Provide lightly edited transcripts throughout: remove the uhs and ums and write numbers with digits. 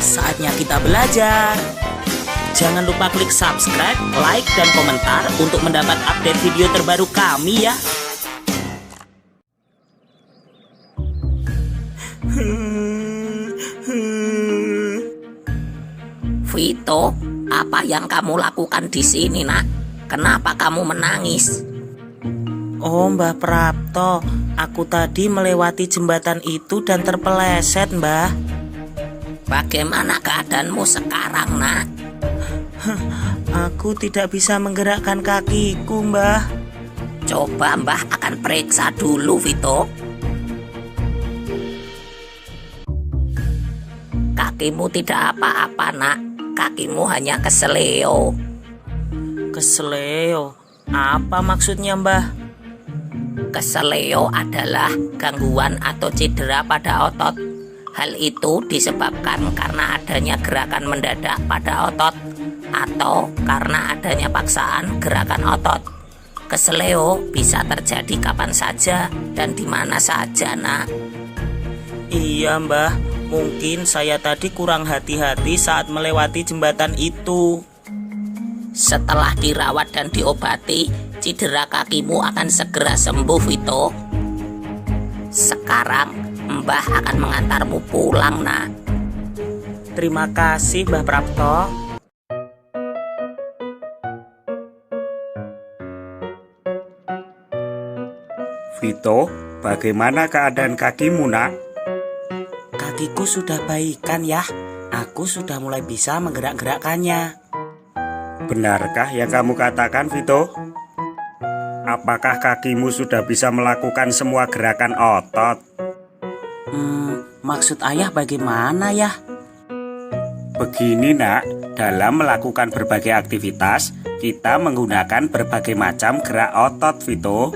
saatnya kita belajar. Jangan lupa klik subscribe, like, dan komentar untuk mendapat update video terbaru kami ya. Vito, apa yang kamu lakukan di sini, Nak? Kenapa kamu menangis? Oh, Mbah Prapto, aku tadi melewati jembatan itu dan terpeleset, Mbah. Bagaimana keadaanmu sekarang, Nak? Aku tidak bisa menggerakkan kakiku, Mbah. Coba Mbah akan periksa dulu, Vito. Kakimu tidak apa-apa, Nak. Kakimu hanya keseleo. Keseleo? Apa maksudnya, Mbah? Keseleo adalah gangguan atau cedera pada otot. Hal itu disebabkan karena adanya gerakan mendadak pada otot atau karena adanya paksaan gerakan otot. Keseleo bisa terjadi kapan saja dan di mana saja, Nak. Iya, Mbah. Mungkin saya tadi kurang hati-hati saat melewati jembatan itu. Setelah dirawat dan diobati, cedera kakimu akan segera sembuh, Vito. Sekarang Mbah akan mengantarmu pulang, Nak. Terima kasih, Mbah Prapto. Vito, bagaimana keadaan kakimu, Nak? Kakiku sudah baikan ya. Aku sudah mulai bisa menggerak-gerakkannya. Benarkah yang kamu katakan, Vito? Apakah kakimu sudah bisa melakukan semua gerakan otot? Maksud ayah bagaimana ya? Begini, Nak, dalam melakukan berbagai aktivitas, kita menggunakan berbagai macam gerak otot, Vito.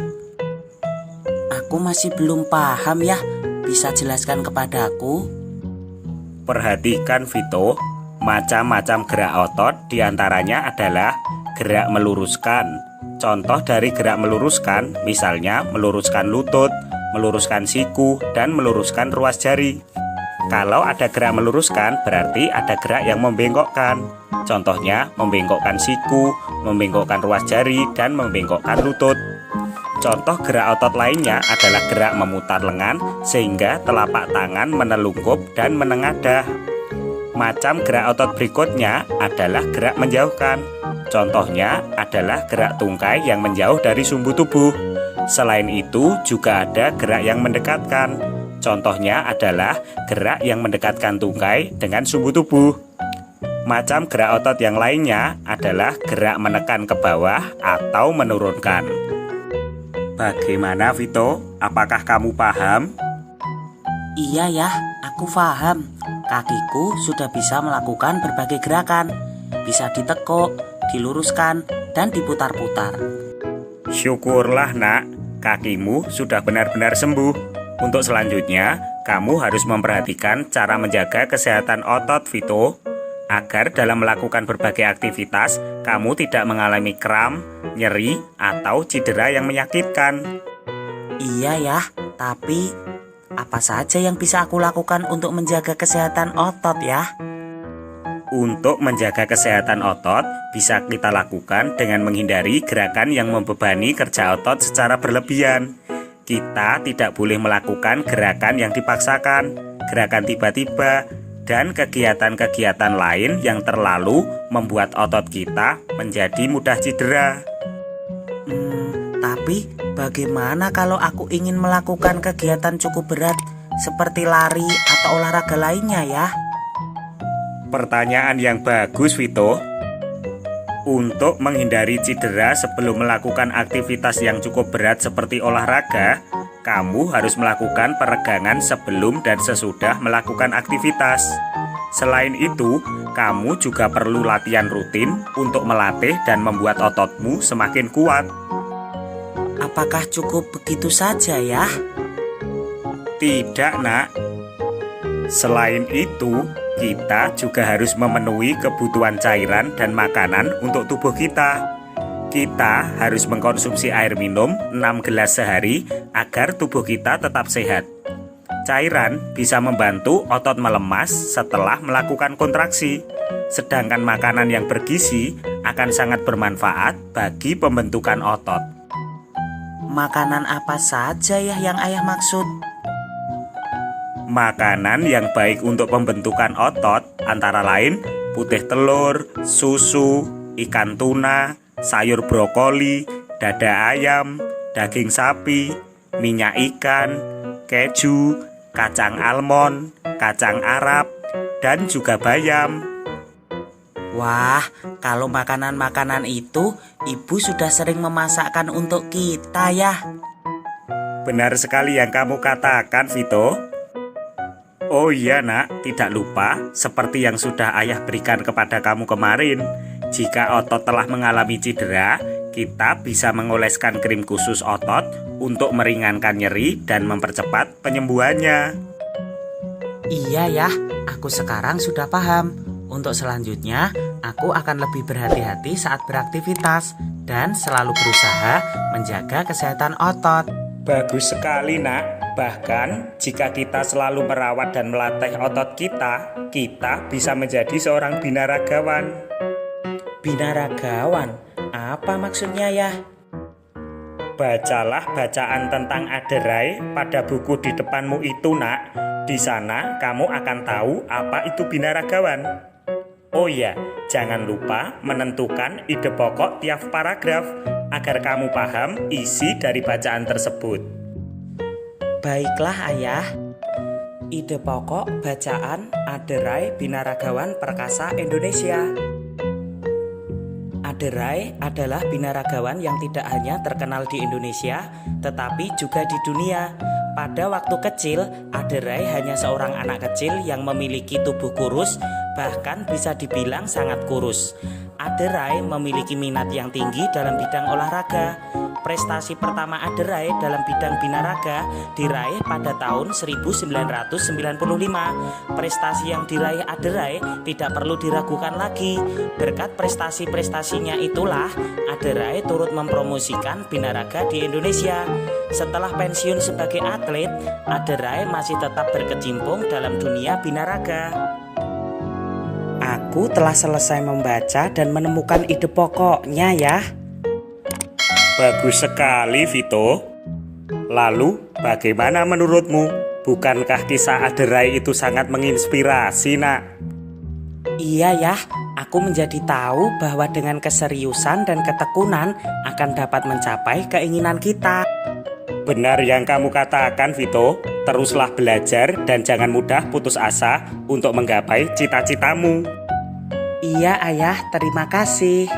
Aku masih belum paham ya. Bisa jelaskan kepadaku? Perhatikan, Vito, macam-macam gerak otot diantaranya adalah gerak meluruskan. Contoh dari gerak meluruskan, misalnya meluruskan lutut, meluruskan siku, dan meluruskan ruas jari. Kalau ada gerak meluruskan, berarti ada gerak yang membengkokkan. Contohnya, membengkokkan siku, membengkokkan ruas jari, dan membengkokkan lutut. Contoh gerak otot lainnya adalah gerak memutar lengan sehingga telapak tangan menelungkup dan menengadah. Macam gerak otot berikutnya adalah gerak menjauhkan. Contohnya adalah gerak tungkai yang menjauh dari sumbu tubuh. Selain itu juga ada gerak yang mendekatkan. Contohnya adalah gerak yang mendekatkan tungkai dengan sumbu tubuh. Macam gerak otot yang lainnya adalah gerak menekan ke bawah atau menurunkan. Bagaimana, Vito? Apakah kamu paham? Iya ya, aku paham. Kakiku sudah bisa melakukan berbagai gerakan. Bisa ditekuk, diluruskan, dan diputar-putar. Syukurlah, Nak, kakimu sudah benar-benar sembuh. Untuk selanjutnya, kamu harus memperhatikan cara menjaga kesehatan otot, Vito, agar dalam melakukan berbagai aktivitas, kamu tidak mengalami kram, nyeri, atau cedera yang menyakitkan. Iya ya, tapi apa saja yang bisa aku lakukan untuk menjaga kesehatan otot ya? Untuk menjaga kesehatan otot, bisa kita lakukan dengan menghindari gerakan yang membebani kerja otot secara berlebihan. Kita tidak boleh melakukan gerakan yang dipaksakan, gerakan tiba-tiba, dan kegiatan-kegiatan lain yang terlalu membuat otot kita menjadi mudah cedera. Tapi bagaimana kalau aku ingin melakukan kegiatan cukup berat seperti lari atau olahraga lainnya ya? Pertanyaan yang bagus, Vito. Untuk menghindari cedera sebelum melakukan aktivitas yang cukup berat seperti olahraga, kamu harus melakukan peregangan sebelum dan sesudah melakukan aktivitas. Selain itu, kamu juga perlu latihan rutin untuk melatih dan membuat ototmu semakin kuat. Apakah cukup begitu saja ya? Tidak, Nak. Selain itu, kita juga harus memenuhi kebutuhan cairan dan makanan untuk tubuh kita. Kita harus mengkonsumsi air minum 6 gelas sehari agar tubuh kita tetap sehat. Cairan bisa membantu otot melemas setelah melakukan kontraksi. Sedangkan makanan yang bergizi akan sangat bermanfaat bagi pembentukan otot. Makanan apa saja ya yang ayah maksud? Makanan yang baik untuk pembentukan otot antara lain putih telur, susu, ikan tuna, sayur brokoli, dada ayam, daging sapi, minyak ikan, keju, kacang almond, kacang Arab, dan juga bayam. Wah, kalau makanan-makanan itu ibu sudah sering memasakkan untuk kita ya. Benar sekali yang kamu katakan, Vito. Oh iya nak, tidak lupa seperti yang sudah ayah berikan kepada kamu kemarin. Jika otot telah mengalami cedera, kita bisa mengoleskan krim khusus otot untuk meringankan nyeri dan mempercepat penyembuhannya. Iya ya, aku sekarang sudah paham. Untuk selanjutnya, aku akan lebih berhati-hati saat beraktivitas dan selalu berusaha menjaga kesehatan otot. Bagus sekali nak. Bahkan jika kita selalu merawat dan melatih otot kita bisa menjadi seorang binaragawan. Binaragawan, apa maksudnya ya? Bacalah bacaan tentang aderai pada buku di depanmu itu nak. Di sana kamu akan tahu apa itu binaragawan. Oh iya, jangan lupa menentukan ide pokok tiap paragraf agar kamu paham isi dari bacaan tersebut. Baiklah ayah. Ide pokok bacaan Aderai Binaragawan Perkasa Indonesia. Aderai adalah binaragawan yang tidak hanya terkenal di Indonesia, tetapi juga di dunia. Pada waktu kecil, Aderai hanya seorang anak kecil yang memiliki tubuh kurus, bahkan bisa dibilang sangat kurus. Aderai memiliki minat yang tinggi dalam bidang olahraga. Prestasi pertama Aderai dalam bidang binaraga diraih pada tahun 1995. Prestasi yang diraih Aderai tidak perlu diragukan lagi. Berkat prestasi-prestasinya itulah Aderai turut mempromosikan binaraga di Indonesia. Setelah pensiun sebagai atlet, Aderai masih tetap berkecimpung dalam dunia binaraga. Aku telah selesai membaca dan menemukan ide pokoknya ya. Bagus sekali, Vito. Lalu, bagaimana menurutmu? Bukankah kisah Aderai itu sangat menginspirasi, nak? Iya ya, aku menjadi tahu bahwa dengan keseriusan dan ketekunan akan dapat mencapai keinginan kita. Benar yang kamu katakan, Vito. Teruslah belajar dan jangan mudah putus asa untuk menggapai cita-citamu. Iya ayah, terima kasih.